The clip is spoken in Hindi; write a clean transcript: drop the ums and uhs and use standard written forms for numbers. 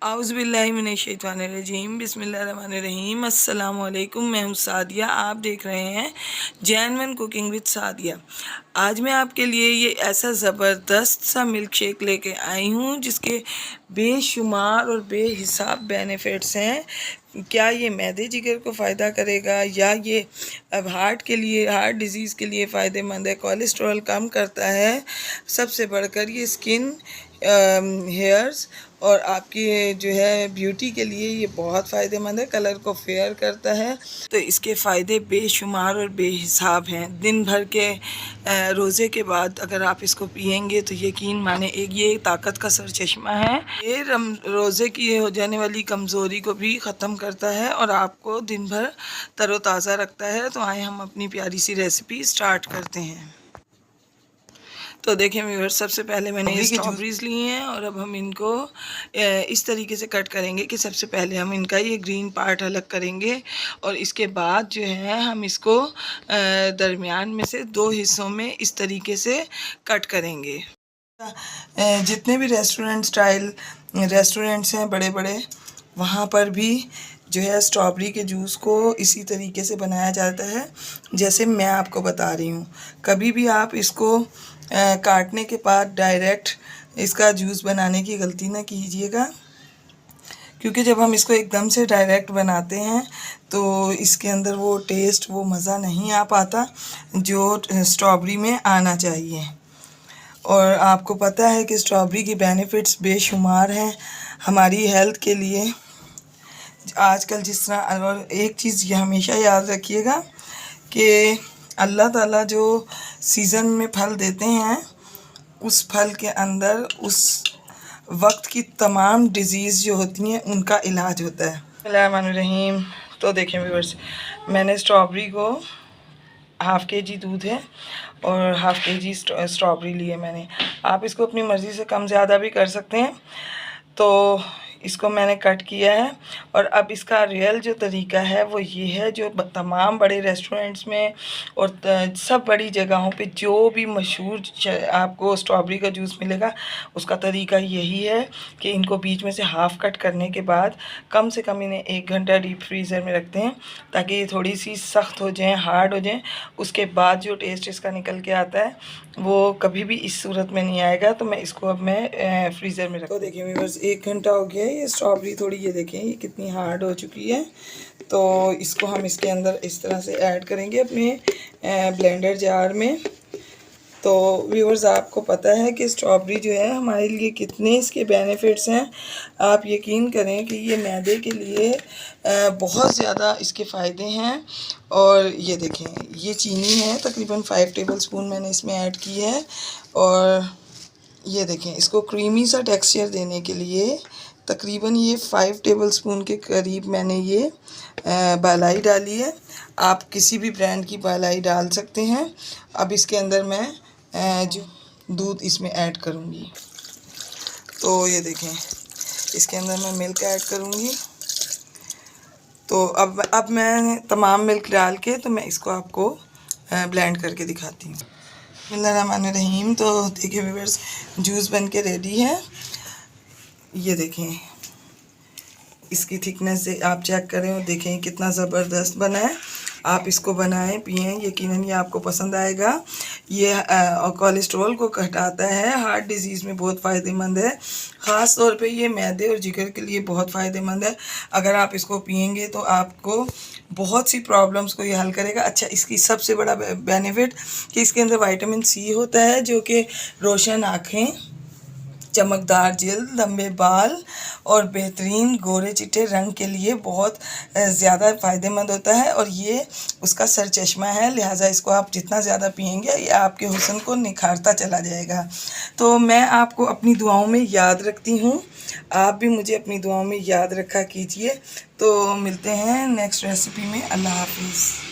आउज़ुबिल्लाहिमिनश्शैतानिर्रजीम बिस्मिल्लाहिर्रहमानिर्रहीम अस्सलाम वालेकुम। मैं हूँ सादिया, आप देख रहे हैं जैनवन कुकिंग विद सादिया। आज मैं आपके लिए ये ऐसा ज़बरदस्त सा मिल्क शेक लेके आई हूँ जिसके बेशुमार और बेहिसाब बेनिफिट्स हैं। क्या ये मैदे जिगर को फ़ायदा करेगा या ये अब हार्ट के लिए, हार्ट डिज़ीज़ के लिए फ़ायदेमंद है, कोलेस्ट्रॉल कम करता है, सबसे बढ़कर ये स्किन, हेयर्स और आपकी जो है ब्यूटी के लिए ये बहुत फ़ायदेमंद है, कलर को फेयर करता है। तो इसके फ़ायदे बेशुमार और बेहिसाब हैं। दिन भर के रोज़े के बाद अगर आप इसको पिएंगे तो यकीन माने ये ताकत का सरचश्मा है। ये रोज़े की हो जाने वाली कमज़ोरी को भी ख़त्म करता है और आपको दिन भर तरोताज़ा रखता है। तो आए हम अपनी प्यारी सी रेसिपी स्टार्ट करते हैं। तो देखें व्यूअर्स, सबसे पहले मैंने ये स्ट्रॉबेरीज़ ली हैं और अब हम इनको इस तरीके से कट करेंगे कि सबसे पहले हम इनका ये ग्रीन पार्ट अलग करेंगे और इसके बाद जो है हम इसको दरमियान में से 2 हिस्सों में इस तरीके से कट करेंगे। जितने भी रेस्टोरेंट स्टाइल रेस्टोरेंट्स हैं बड़े बड़े, वहाँ पर भी जो है स्ट्रॉबेरी के जूस को इसी तरीके से बनाया जाता है जैसे मैं आपको बता रही हूँ। कभी भी आप इसको काटने के बाद डायरेक्ट इसका जूस बनाने की गलती ना कीजिएगा, क्योंकि जब हम इसको एकदम से डायरेक्ट बनाते हैं तो इसके अंदर वो टेस्ट, वो मज़ा नहीं आ पाता जो स्ट्रॉबेरी में आना चाहिए। और आपको पता है कि स्ट्रॉबेरी की बेनिफिट्स बेशुमार हैं हमारी हेल्थ के लिए आजकल जिस तरह। और एक चीज़ ये हमेशा याद रखिएगा कि अल्लाह ताला जो सीज़न में फल देते हैं उस फल के अंदर उस वक्त की तमाम डिज़ीज़ जो होती हैं उनका इलाज होता है। बिस्मिल्लाहिर्रहमानिर्रहीम। तो देखें व्यूअर्स, मैंने स्ट्रॉबेरी को हाफ़ केजी दूध है और हाफ़ केजी स्ट्रॉबेरी ली है मैंने। आप इसको अपनी मर्ज़ी से कम ज़्यादा भी कर सकते हैं। तो इसको मैंने कट किया है और अब इसका रियल जो तरीका है वो ये है, जो तमाम बड़े रेस्टोरेंट्स में और सब बड़ी जगहों पे जो भी मशहूर आपको स्ट्रॉबेरी का जूस मिलेगा उसका तरीका यही है कि इनको बीच में से हाफ़ कट करने के बाद कम से कम इन्हें 1 घंटा डीप फ्रीज़र में रखते हैं ताकि ये थोड़ी सी सख्त हो जाएँ, हार्ड हो जाएँ। उसके बाद जो टेस्ट इसका निकल के आता है वो कभी भी इस सूरत में नहीं आएगा। तो मैं इसको अब मैं फ्रीज़र में रखो। देखिए व्यूअर्स, 1 घंटा हो गया है। ये स्ट्रॉबेरी थोड़ी, ये देखें ये कितनी हार्ड हो चुकी है। तो इसको हम इसके अंदर इस तरह से ऐड करेंगे अपने ब्लेंडर जार में। तो व्यूअर्स, आपको पता है कि स्ट्रॉबेरी जो है हमारे लिए कितने इसके बेनिफिट्स हैं। आप यकीन करें कि ये मैदे के लिए बहुत ज़्यादा इसके फ़ायदे हैं। और ये देखें, ये चीनी है तकरीबन 5 टेबलस्पून मैंने इसमें ऐड की है। और ये देखें, इसको क्रीमी सा टेक्सचर देने के लिए तकरीबन ये 5 टेबलस्पून के करीब मैंने ये बालाई डाली है। आप किसी भी ब्रांड की बालाई डाल सकते हैं। अब इसके अंदर मैं जो दूध इसमें ऐड करूँगी। तो ये देखें, इसके अंदर मैं मिल्क ऐड करूँगी। तो अब मैं तमाम मिल्क डाल के तो मैं इसको आपको ब्लेंड करके दिखाती हूँ। बिस्मिल्लाहिर्रहमानिर्रहीम। तो देखिए व्यूअर्स, जूस बन के रेडी है। ये देखें, इसकी थिकनेस से आप चेक करें और देखें कितना ज़बरदस्त बना है। आप इसको बनाएं, पिएं, यकीनन ये आपको पसंद आएगा। ये कोलेस्ट्रॉल को घटाता है, हार्ट डिज़ीज़ में बहुत फ़ायदेमंद है। ख़ास तौर पे ये मैदे और जिगर के लिए बहुत फ़ायदेमंद है। अगर आप इसको पिएंगे तो आपको बहुत सी प्रॉब्लम्स को ये हल करेगा। अच्छा, इसकी सबसे बड़ा बेनिफिट कि इसके अंदर विटामिन सी होता है जो कि रोशन आँखें, चमकदार जल्द, लंबे बाल और बेहतरीन गोरे चिट्टे रंग के लिए बहुत ज़्यादा फ़ायदेमंद होता है। और ये उसका सरचश्मा है, लिहाजा इसको आप जितना ज़्यादा पिएंगे ये आपके हुस्न को निखारता चला जाएगा। तो मैं आपको अपनी दुआओं में याद रखती हूँ, आप भी मुझे अपनी दुआओं में याद रखा कीजिए। तो मिलते हैं नेक्स्ट रेसिपी में। अल्लाह हाफिज़।